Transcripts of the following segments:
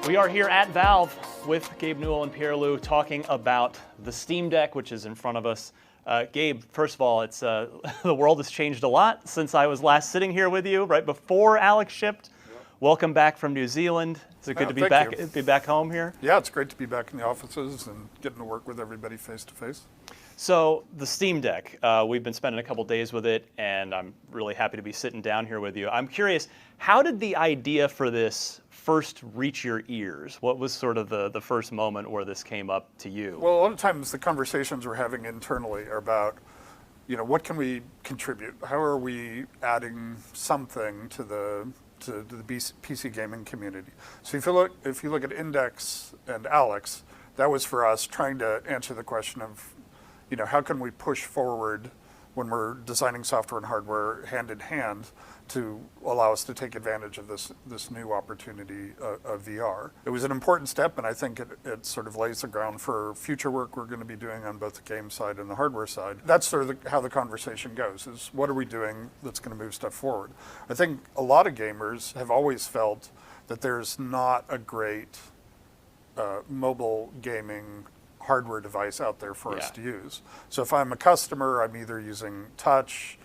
We are here at Valve with Gabe Newell and Pierre-Lou talking about the Steam Deck, which is in front of us. Gabe, first of all, it's the world has changed a lot since I was last sitting here with you, right before Alex shipped. Yep. Welcome back from New Zealand. Is it good to be back home here? Yeah, it's great to be back in the offices and getting to work with everybody face to face. So the Steam Deck, we've been spending a couple days with it, and I'm really happy to be sitting down here with you. I'm curious, how did the idea for this first reach your ears? What was sort of the first moment where this came up to you? Well, a lot of times the conversations we're having internally are about, what can we contribute? How are we adding something to the PC gaming community? So if you look at Index and Alex, that was for us trying to answer the question of, how can we push forward when we're designing software and hardware hand in hand to allow us to take advantage of this new opportunity of VR. It was an important step, and I think it sort of lays the ground for future work we're going to be doing on both the game side and the hardware side. That's sort of how the conversation goes, is what are we doing that's going to move stuff forward? I think a lot of gamers have always felt that there's not a great mobile gaming hardware device out there for us to use. So if I'm a customer, I'm either using touch,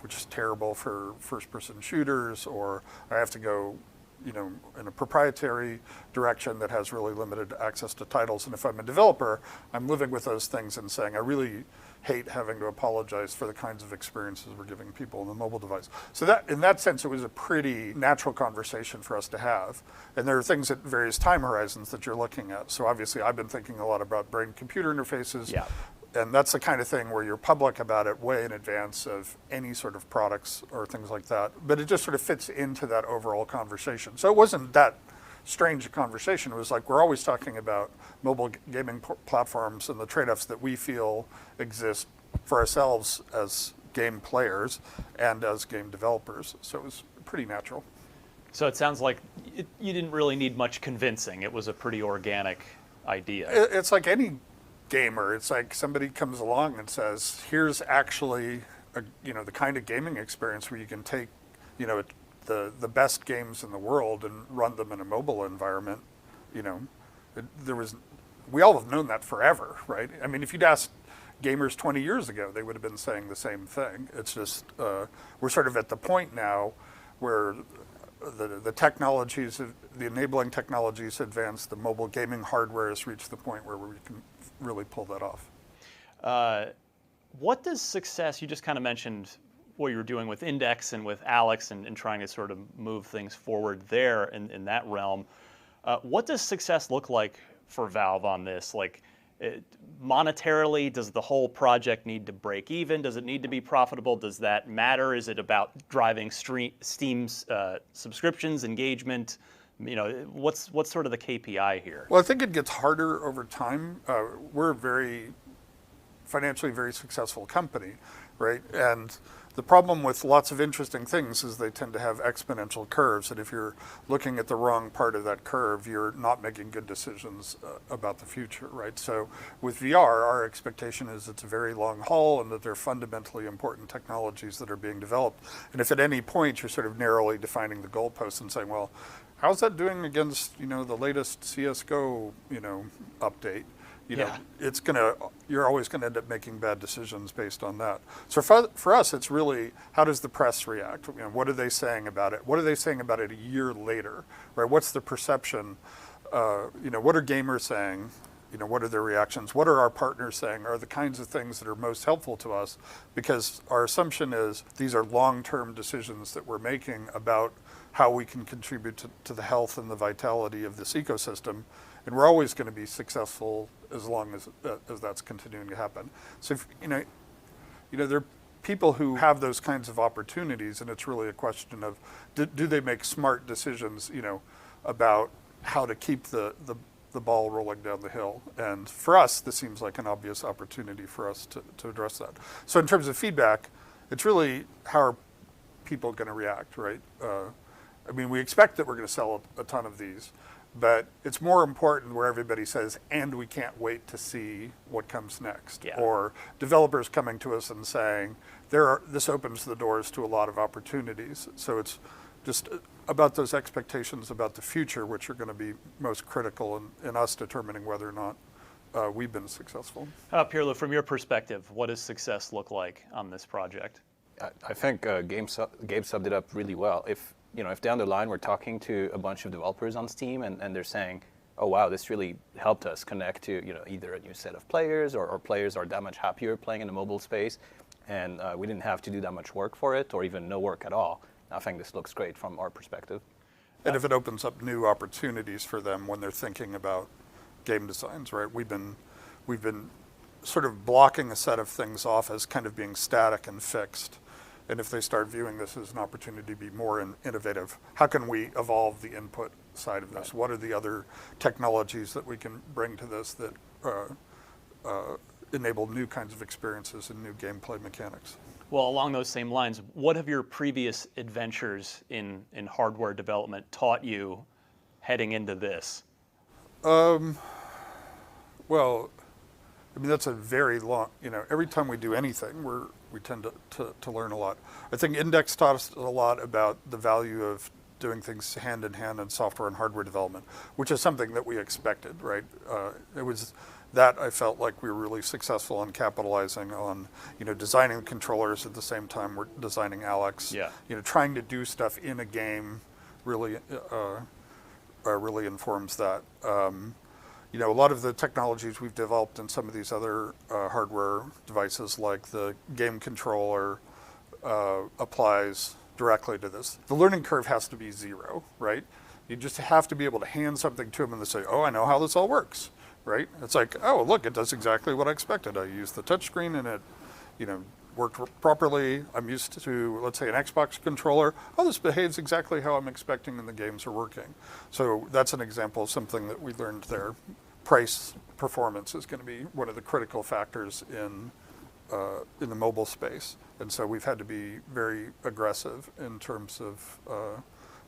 which is terrible for first-person shooters, or I have to go, in a proprietary direction that has really limited access to titles. And if I'm a developer, I'm living with those things and saying, I really hate having to apologize for the kinds of experiences we're giving people on the mobile device. So that, in that sense, it was a pretty natural conversation for us to have. And there are things at various time horizons that you're looking at. So obviously, I've been thinking a lot about brain-computer interfaces. Yeah. And that's the kind of thing where you're public about it way in advance of any sort of products or things like that. But it just sort of fits into that overall conversation. So it wasn't that strange a conversation. It was like we're always talking about mobile gaming platforms and the trade-offs that we feel exist for ourselves as game players and as game developers. So it was pretty natural. So it sounds like you didn't really need much convincing. It was a pretty organic idea. It's like any gamer. It's like somebody comes along and says, here's actually the kind of gaming experience where you can take the best games in the world and run them in a mobile environment. We all have known that forever, right? I mean, if you'd asked gamers 20 years ago, they would have been saying the same thing. It's just we're sort of at the point now where the technologies, the enabling technologies advance, the mobile gaming hardware has reached the point where we can really pull that off. What does success, you just kind of mentioned what you were doing with Index and with Alex and trying to sort of move things forward there in that realm. What does success look like for Valve on this? Like monetarily, does the whole project need to break even? Does it need to be profitable? Does that matter? Is it about driving Steam's subscriptions, engagement? What's sort of the KPI here? Well, I think it gets harder over time. We're a very financially very successful company, right? And the problem with lots of interesting things is they tend to have exponential curves, and if you're looking at the wrong part of that curve, you're not making good decisions about the future, right? So with VR, our expectation is it's a very long haul and that they're fundamentally important technologies that are being developed. And if at any point you're sort of narrowly defining the goalposts and saying, well, how's that doing against, the latest CSGO, update? You're always gonna end up making bad decisions based on that. So for us, it's really, how does the press react? What are they saying about it? What are they saying about it a year later, right? What's the perception? What are gamers saying? What are their reactions? What are our partners saying are the kinds of things that are most helpful to us? Because our assumption is these are long-term decisions that we're making about how we can contribute to the health and the vitality of this ecosystem. And we're always going to be successful as long as that's continuing to happen. So, there are people who have those kinds of opportunities, and it's really a question of do they make smart decisions, about how to keep the ball rolling down the hill. And for us, this seems like an obvious opportunity for us to address that. So in terms of feedback, it's really how are people going to react, right? We expect that we're going to sell a ton of these. But it's more important where everybody says, and we can't wait to see what comes next. Yeah. Or developers coming to us and saying, this opens the doors to a lot of opportunities. So it's, just about those expectations about the future, which are going to be most critical in us determining whether or not we've been successful. Pirlo, from your perspective, what does success look like on this project? I think Gabe summed it up really well. If down the line we're talking to a bunch of developers on Steam and they're saying, oh wow, this really helped us connect to either a new set of players or players are that much happier playing in the mobile space, and we didn't have to do that much work for it or even no work at all. I think this looks great from our perspective. And if it opens up new opportunities for them when they're thinking about game designs, right? We've been sort of blocking a set of things off as kind of being static and fixed. And if they start viewing this as an opportunity to be more innovative, how can we evolve the input side of this? Right. What are the other technologies that we can bring to this that enable new kinds of experiences and new gameplay mechanics? Well, along those same lines, what have your previous adventures in hardware development taught you heading into this? Well, I mean, that's a very long, every time we do anything, we tend to learn a lot. I think Index taught us a lot about the value of doing things hand in hand in software and hardware development, which is something that we expected, right? It was that I felt like we were really successful in capitalizing on, designing the controllers at the same time we're designing Alex. Yeah. Trying to do stuff in a game really informs that. A lot of the technologies we've developed in some of these other hardware devices, like the game controller, applies directly to this. The learning curve has to be zero, right? You just have to be able to hand something to them and they say, oh, I know how this all works, right? It's like, oh, look, it does exactly what I expected. I used the touchscreen and it, worked properly. I'm used to, let's say, an Xbox controller. Oh, this behaves exactly how I'm expecting and the games are working. So that's an example of something that we learned there. Price performance is going to be one of the critical factors in the mobile space. And so we've had to be very aggressive in terms of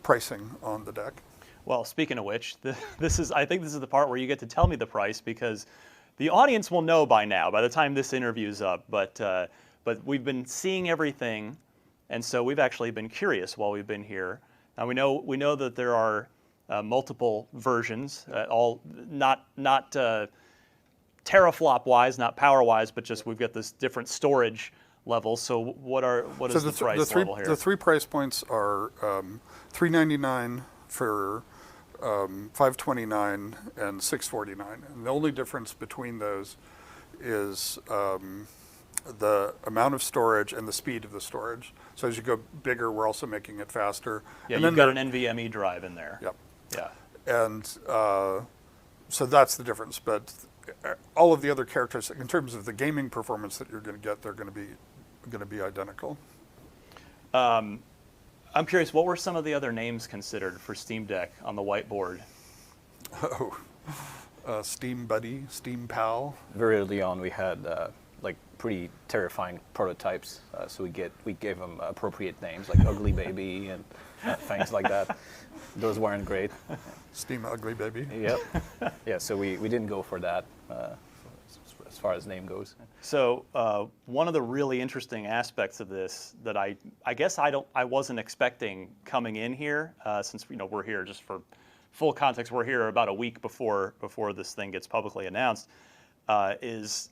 pricing on the deck. Well, speaking of which, I think this is the part where you get to tell me the price, because the audience will know by now, by the time this interview's up, but we've been seeing everything, and so we've actually been curious while we've been here. Now we know that there are multiple versions, all not teraflop-wise, not power-wise, but just we've got this different storage levels. So what is the price level here? The three price points are $399 for $529 and $649, and the only difference between those is the amount of storage and the speed of the storage. So as you go bigger, we're also making it faster. Yeah, and you've got an NVMe drive in there. Yep. Yeah. And so that's the difference. But all of the other characteristics, in terms of the gaming performance that you're going to get, they're going to be identical. I'm curious, what were some of the other names considered for Steam Deck on the whiteboard? Steam Buddy, Steam Pal. Very early on, we had pretty terrifying prototypes, so we gave them appropriate names like Ugly Baby and things like that. Those weren't great. Steam Ugly Baby. Yep. Yeah, so we didn't go for that as far as name goes. So one of the really interesting aspects of this that I guess I wasn't expecting coming in here, since we're here just for full context, we're here about a week before this thing gets publicly announced, is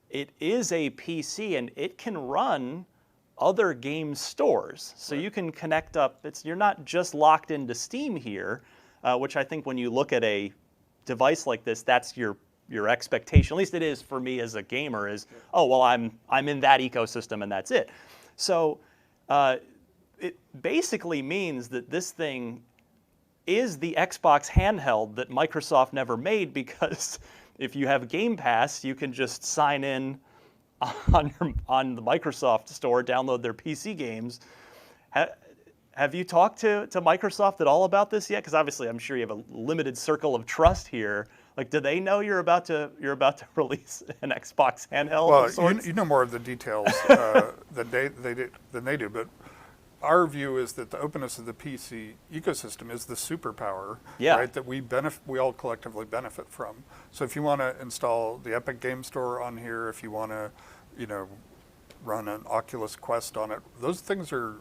it is a PC and it can run other game stores. So you can connect up, you're not just locked into Steam here, which I think when you look at a device like this, that's your expectation. At least it is for me as a gamer, is, oh, well, I'm in that ecosystem and that's it. So it basically means that this thing is the Xbox handheld that Microsoft never made, because if you have Game Pass, you can just sign in on the Microsoft store, download their PC games. Have you talked to Microsoft at all about this yet? Because obviously, I'm sure you have a limited circle of trust here. Like, do they know you're about to release an Xbox handheld? Well, you know more of the details than they do, but our view is that the openness of the PC ecosystem is the superpower, right? That we all collectively benefit from. So if you want to install the Epic Game Store on here, if you want to, run an Oculus Quest on it, those things are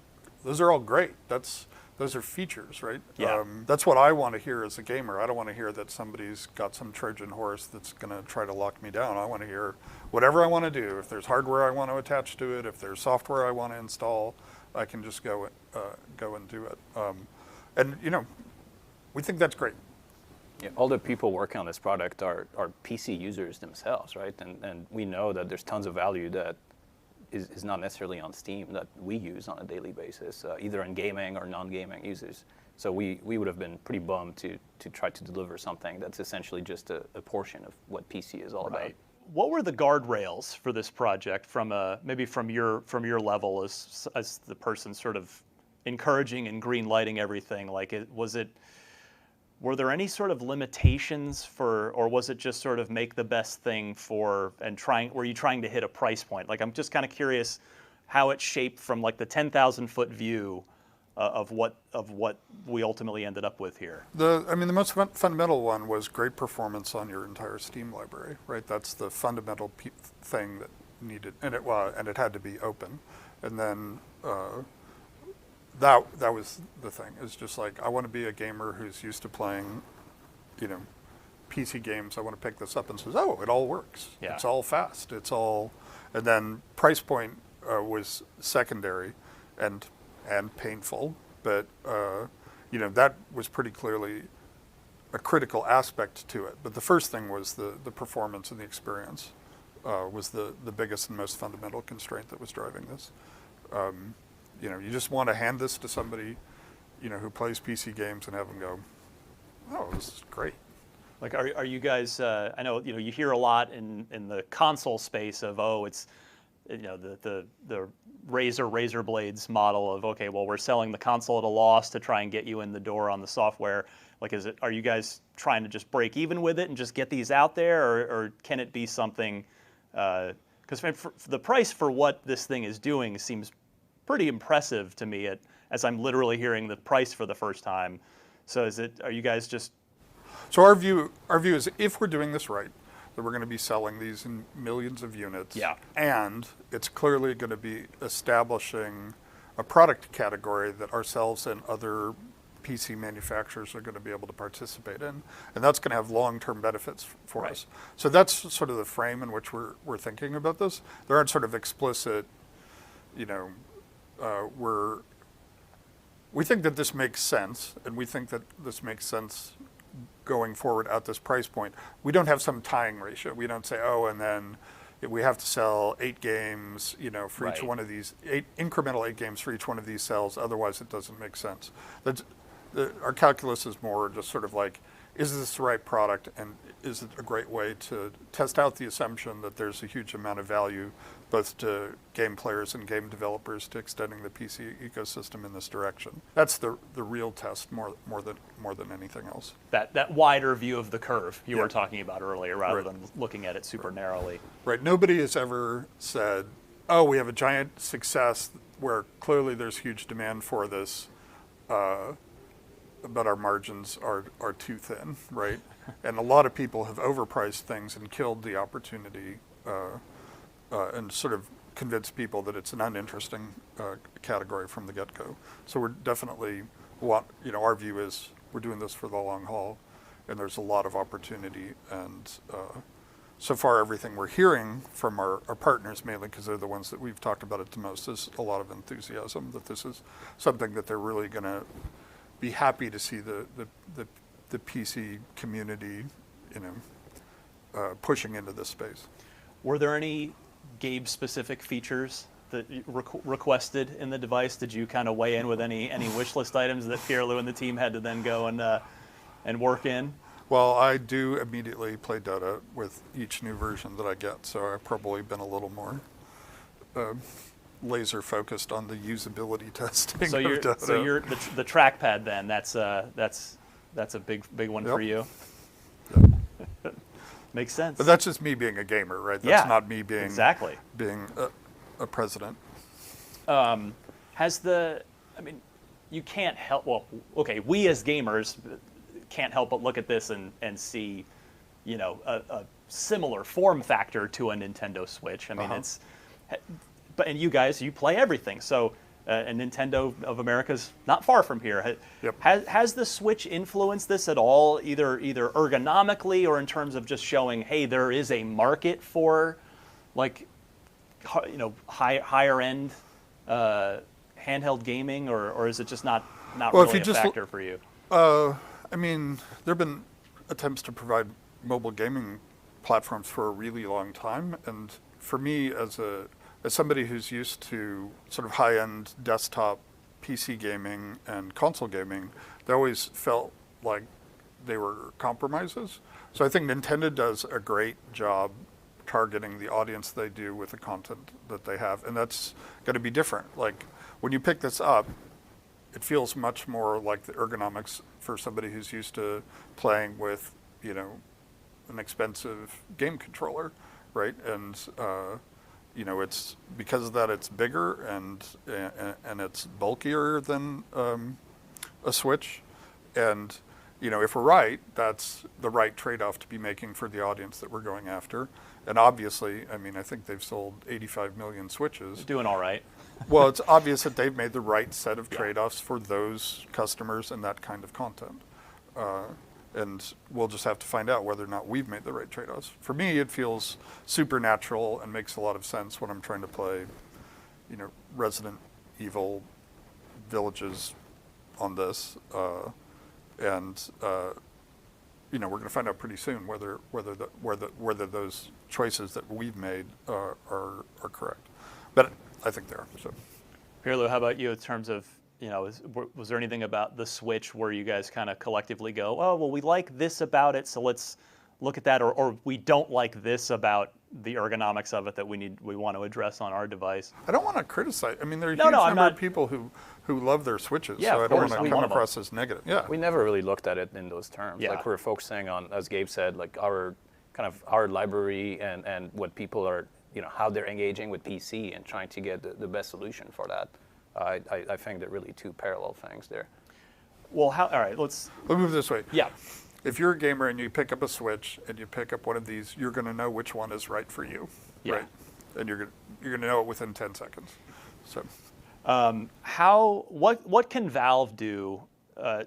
those are all great. Those are features, right? Yeah. That's what I want to hear as a gamer. I don't want to hear that somebody's got some Trojan horse that's going to try to lock me down. I want to hear whatever I want to do. If there's hardware I want to attach to it, if there's software I want to install, I can just go and do it. And we think that's great. Yeah, all the people working on this product are PC users themselves, right? And we know that there's tons of value that is not necessarily on Steam that we use on a daily basis, either in gaming or non-gaming users. So we would have been pretty bummed to try to deliver something that's essentially just a portion of what PC is all about. What were the guardrails for this project from maybe from your level as the person sort of encouraging and green lighting everything? Like, were there any sort of limitations or was it just sort of make the best thing were you trying to hit a price point? Like, I'm just kind of curious how it shaped from like the 10,000-foot view of what we ultimately ended up with here. The most fundamental one was great performance on your entire Steam library, right? That's the fundamental thing that needed, and it had to be open. And then that was the thing. It's just like, I want to be a gamer who's used to playing, PC games. I want to pick this up and says, oh, it all works. Yeah. It's all fast. And then price point was secondary and painful, but that was pretty clearly a critical aspect to it. But the first thing was the performance and the experience was the biggest and most fundamental constraint that was driving this. You just want to hand this to somebody, who plays PC games and have them go, oh, this is great. Like, are you guys? I know you hear a lot in the console space of, it's the razor blades model of, okay, well, we're selling the console at a loss to try and get you in the door on the software. Like, are you guys trying to just break even with it and just get these out there, or can it be something? Because the price for what this thing is doing seems pretty impressive to me as I'm literally hearing the price for the first time. So are you guys just? So our view is, if we're doing this right, that we're going to be selling these in millions of units. Yeah. And it's clearly going to be establishing a product category that ourselves and other PC manufacturers are going to be able to participate in. And that's going to have long-term benefits for us. So that's sort of the frame in which we're thinking about this. There aren't sort of explicit, we think that this makes sense, and we think that this makes sense going forward at this price point. We don't have some tying ratio. We don't say, and then we have to sell 8 games, for each one of these, incremental 8 games for each one of these cells. Otherwise, it doesn't make sense. Our calculus is more just sort of like, is this the right product, and is it a great way to test out the assumption that there's a huge amount of value both to game players and game developers to extending the PC ecosystem in this direction. That's the real test more than anything else. That wider view of the curve you were talking about earlier, rather than looking at it super narrowly. Right. Nobody has ever said, we have a giant success where clearly there's huge demand for this, but our margins are too thin, right? And a lot of people have overpriced things and killed the opportunity and sort of convinced people that it's an uninteresting category from the get-go. So we're definitely, our view is we're doing this for the long haul, and there's a lot of opportunity. And so far, everything we're hearing from our partners, mainly because they're the ones that we've talked about it the most, is a lot of enthusiasm that this is something that they're really going to be happy to see the PC community, pushing into this space. Were there any Gabe-specific features that you requested in the device? Did you kind of weigh in with any wish list items that Pierre-Louis and the team had to then go and work in? Well, I do immediately play Dota with each new version that I get, so I've probably been a little more laser focused on the usability testing. So you're the trackpad then. That's a big one for you. Yep. Makes sense. But that's just me being a gamer, right? That's not me being being a president. You can't help. Well, okay, we as gamers can't help but look at this and see, a similar form factor to a Nintendo Switch. I mean, and you guys, you play everything. So and Nintendo of America's not far from here. Yep. Has the Switch influenced this at all, either ergonomically or in terms of just showing, hey, there is a market for, like, higher end handheld gaming, or is it just not Well, really a factor for you? I mean, there have been attempts to provide mobile gaming platforms for a really long time, and for me, as somebody who's used to sort of high-end desktop PC gaming and console gaming, they always felt like they were compromises. So I think Nintendo does a great job targeting the audience they do with the content that they have, and that's going to be different. Like, when you pick this up, it feels much more like the ergonomics for somebody who's used to playing with, an expensive game controller, right? And it's because of that, it's bigger and it's bulkier than a Switch. And if we're right, that's the right trade-off to be making for the audience that we're going after. And obviously, I mean, I think they've sold 85 million Switches. Doing all right. Well, it's obvious that they've made the right set of trade-offs for those customers and that kind of content. And we'll just have to find out whether or not we've made the right trade-offs. For me, it feels supernatural and makes a lot of sense when I'm trying to play, Resident Evil Villages on this. And we're going to find out pretty soon whether those choices that we've made are correct. But I think they are. So, Pierre-Lou, how about you in terms of, was there anything about the Switch where you guys kind of collectively go, oh, well, we like this about it, so let's look at that, or we don't like this about the ergonomics of it that we want to address on our device? I don't want to criticize. I mean, there are a huge I'm number not. of people who love their Switches, Yeah, so I of don't course, want I'm to one come of them. across as negative. Yeah. We never really looked at it in those terms. Yeah. Like, we're focusing on, as Gabe said, like our library and what people are, how they're engaging with PC and trying to get the best solution for that. I think they're really two parallel things there. Well, all right, let's move this way. Yeah. If you're a gamer and you pick up a Switch and you pick up one of these, you're going to know which one is right for you, right? And you're going to know it within 10 seconds. So, what can Valve do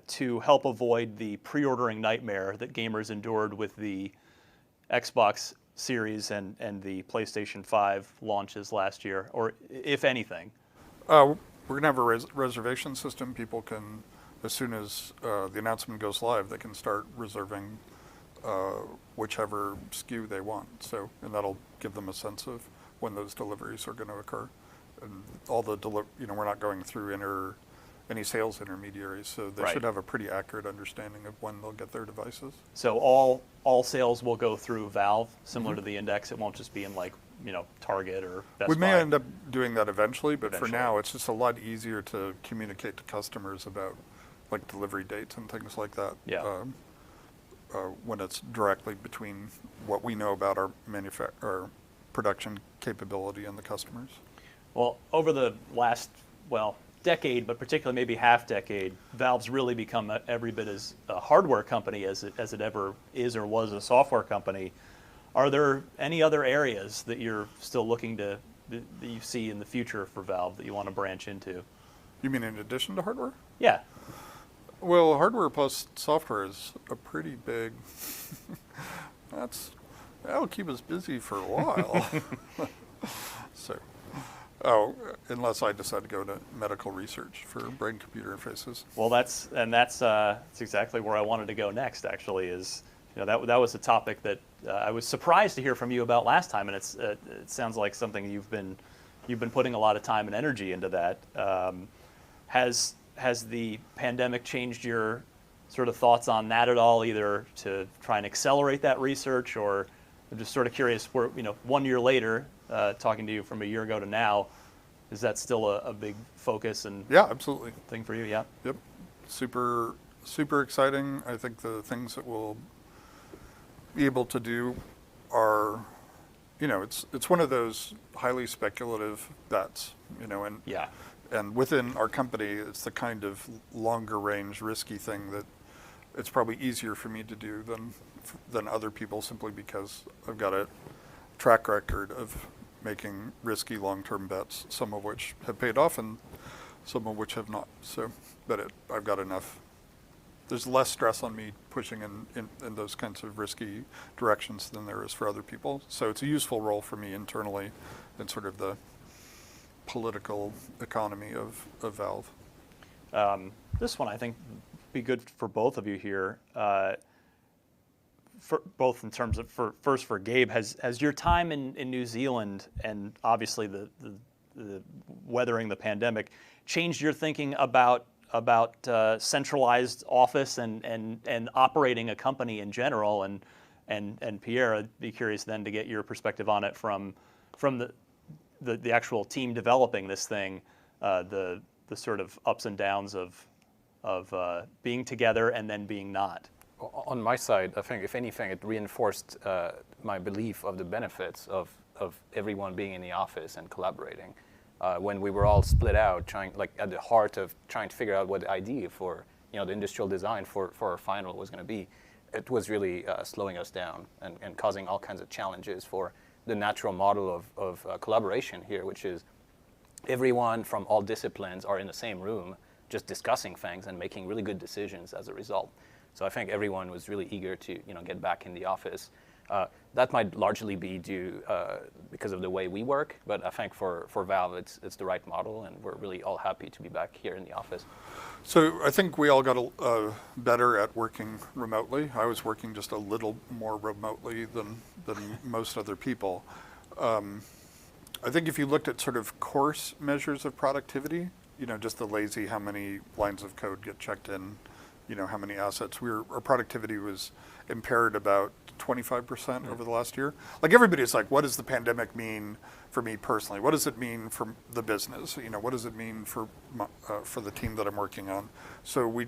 to help avoid the pre-ordering nightmare that gamers endured with the Xbox Series and the PlayStation 5 launches last year, or if anything? we're going to have a reservation system. People can, as soon as the announcement goes live, they can start reserving whichever SKU they want. So, and that'll give them a sense of when those deliveries are going to occur. And all the we're not going through any sales intermediaries, so they should have a pretty accurate understanding of when they'll get their devices. So all sales will go through Valve, similar to the Index. It won't just be in Target or Best Buy. We may end up doing that eventually, but for now it's just a lot easier to communicate to customers about delivery dates and things like that. Yeah. When it's directly between what we know about our our production capability and the customers. Well, over the last decade, but particularly maybe half decade, Valve's really become every bit as a hardware company as it ever is or was a software company. Are there any other areas that you're still looking that you see in the future for Valve that you want to branch into? You mean in addition to hardware? Yeah. Well, hardware plus software is a pretty big. That'll keep us busy for a while. So, unless I decide to go to medical research for brain-computer interfaces. Well, that's exactly where I wanted to go next. Actually, is that was a topic that I was surprised to hear from you about last time, and it sounds like something you've been putting a lot of time and energy into that. Has the pandemic changed your sort of thoughts on that at all, either to try and accelerate that research, or I'm just sort of curious, 1 year later, talking to you from a year ago to now, is that still a big focus and absolutely thing for you? Yeah. Yep. Super, super exciting. I think the things that we'll be able to do are, it's one of those highly speculative bets, and and within our company, it's the kind of longer range, risky thing that it's probably easier for me to do than other people, simply because I've got a track record of making risky long-term bets, some of which have paid off, and some of which have not. So, but I've got enough. There's less stress on me pushing in those kinds of risky directions than there is for other people. So it's a useful role for me internally in sort of the political economy of Valve. This one I think be good for both of you here. For both in terms of first for Gabe, has your time in New Zealand and obviously the weathering the pandemic changed your thinking about centralized office and operating a company in general? And Pierre, I'd be curious then to get your perspective on it from the actual team developing this thing, the sort of ups and downs of being together and then being not. On my side, I think if anything, it reinforced my belief of the benefits of everyone being in the office and collaborating. When we were all split out, trying like at the heart of trying to figure out what the idea for the industrial design for our final was going to be, it was really slowing us down and causing all kinds of challenges for the natural model of collaboration here, which is everyone from all disciplines are in the same room, just discussing things and making really good decisions as a result. So I think everyone was really eager to get back in the office. That might largely be due because of the way we work, but I think for Valve it's the right model, and we're really all happy to be back here in the office. So I think we all got better at working remotely. I was working just a little more remotely than most other people. I think if you looked at sort of coarse measures of productivity, just the lazy, how many lines of code get checked in, how many assets, our productivity was impaired about 25% over the last year. Like everybody's like, what does the pandemic mean for me personally? What does it mean for the business? What does it mean for the team that I'm working on? So we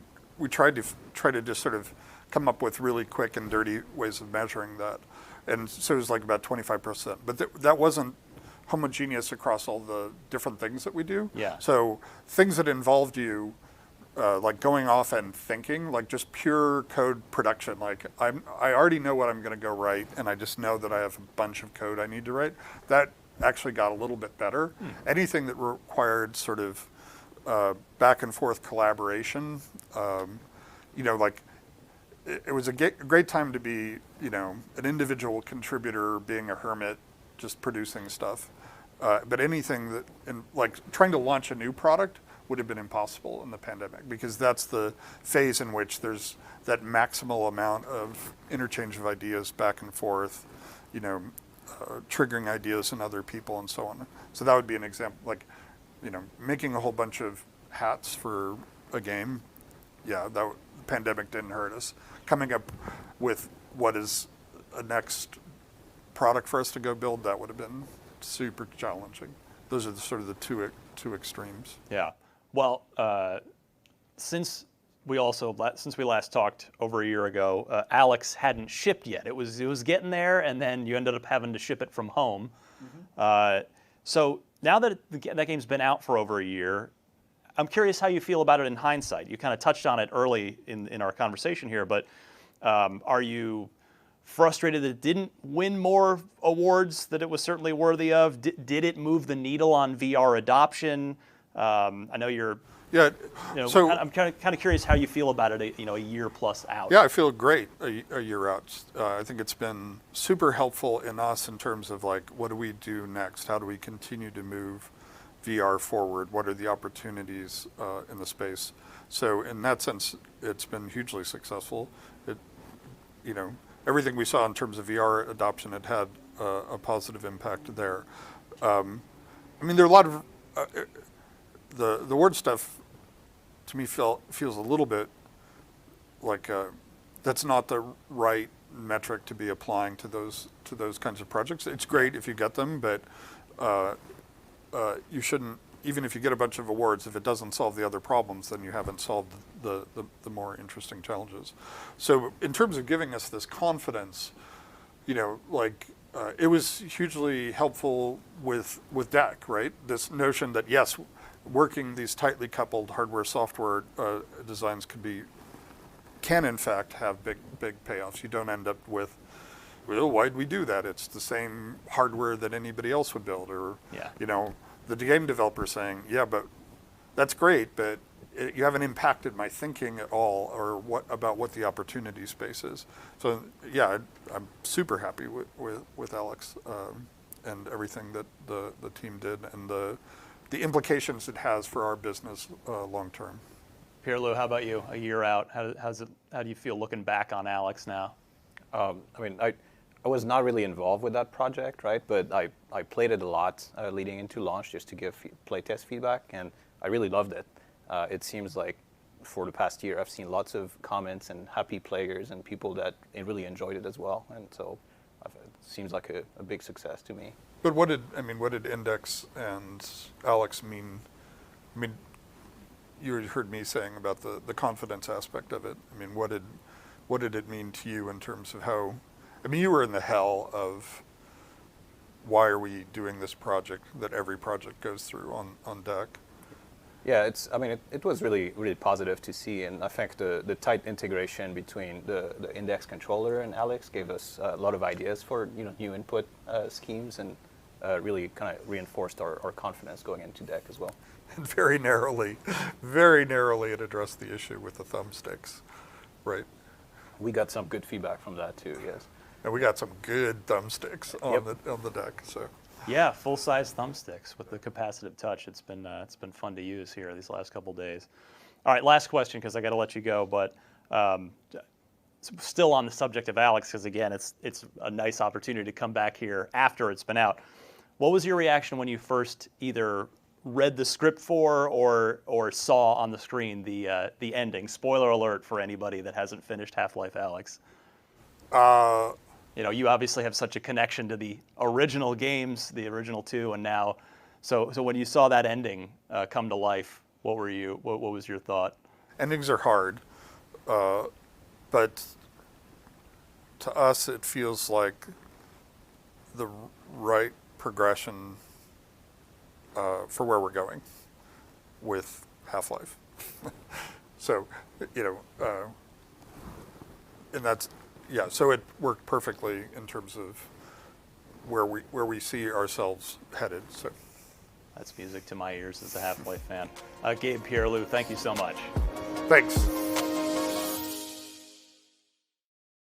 tried to just sort of come up with really quick and dirty ways of measuring that. And so it was like about 25%. But that wasn't homogeneous across all the different things that we do. Yeah. So things that involved you, like going off and thinking, like just pure code production. Like I already know what I'm going to go write, and I just know that I have a bunch of code I need to write. That actually got a little bit better. Anything that required sort of back and forth collaboration, like it was a great time to be, an individual contributor, being a hermit, just producing stuff. But anything that, like trying to launch a new product would have been impossible in the pandemic, because that's the phase in which there's that maximal amount of interchange of ideas back and forth, triggering ideas in other people and so on. So that would be an example, like, making a whole bunch of hats for a game. Yeah, the pandemic didn't hurt us. Coming up with what is a next product for us to go build, that would have been super challenging. Those are sort of the two extremes. Yeah. Well, since we last talked over a year ago, Alex hadn't shipped yet. It was getting there, and then you ended up having to ship it from home. So now that that game's been out for over a year, I'm curious how you feel about it in hindsight. You kind of touched on it early in our conversation here, but are you frustrated that it didn't win more awards that it was certainly worthy of? Did it move the needle on VR adoption? I know you're. Yeah. So I'm kind of curious how you feel about it. A year plus out. Yeah, I feel great a year out. I think it's been super helpful in us in terms of like, what do we do next? How do we continue to move VR forward? What are the opportunities in the space? So in that sense, it's been hugely successful. Everything we saw in terms of VR adoption, it had a positive impact there. There are a lot of the word stuff. To me, feels a little bit like that's not the right metric to be applying to those kinds of projects. It's great if you get them, but you shouldn't. Even if you get a bunch of awards, if it doesn't solve the other problems, then you haven't solved the more interesting challenges. So in terms of giving us this confidence, it was hugely helpful with DEC, right? This notion that yes, working these tightly coupled hardware-software designs can in fact have big payoffs. You don't end up with, well, why'd we do that? It's the same hardware that anybody else would build, or yeah. The game developer saying, yeah, but that's great, but you haven't impacted my thinking at all, or about what the opportunity space is. So yeah, I'm super happy with Alex and everything that the team did, and the implications it has for our business long term. Pierre-Lou, how about you? A year out, how do you feel looking back on Alex now? I mean, I was not really involved with that project, right? But I played it a lot leading into launch just to give playtest feedback, and I really loved it. It seems like for the past year, I've seen lots of comments and happy players and people that really enjoyed it as well, and so it seems like a big success to me. But what did Index and Alex mean? I mean, you heard me saying about the confidence aspect of it. I mean, what did it mean to you in terms of how? I mean, you were in the hell of why are we doing this project that every project goes through on deck. Yeah, it was really, really positive to see, and I think the tight integration between the Index controller and Alex gave us a lot of ideas for new input schemes, and really kind of reinforced our confidence going into deck as well. And very narrowly it addressed the issue with the thumbsticks, right? We got some good feedback from that too, yes. And we got some good thumbsticks on the deck. So. Yeah, full-size thumbsticks with the capacitive touch. It's been fun to use here these last couple days. All right, last question because I got to let you go, but still on the subject of Alex, because again, it's a nice opportunity to come back here after it's been out. What was your reaction when you first either read the script for or saw on the screen the ending? Spoiler alert for anybody that hasn't finished Half-Life Alex. You obviously have such a connection to the original games, the original two, and now, so when you saw that ending come to life, what was your thought? Endings are hard, but to us it feels like the right progression for where we're going with Half-Life. So, and that's. Yeah, so it worked perfectly in terms of where we see ourselves headed. So that's music to my ears as a Half-Life fan. Gabe, Pierre-Lou, thank you so much. Thanks.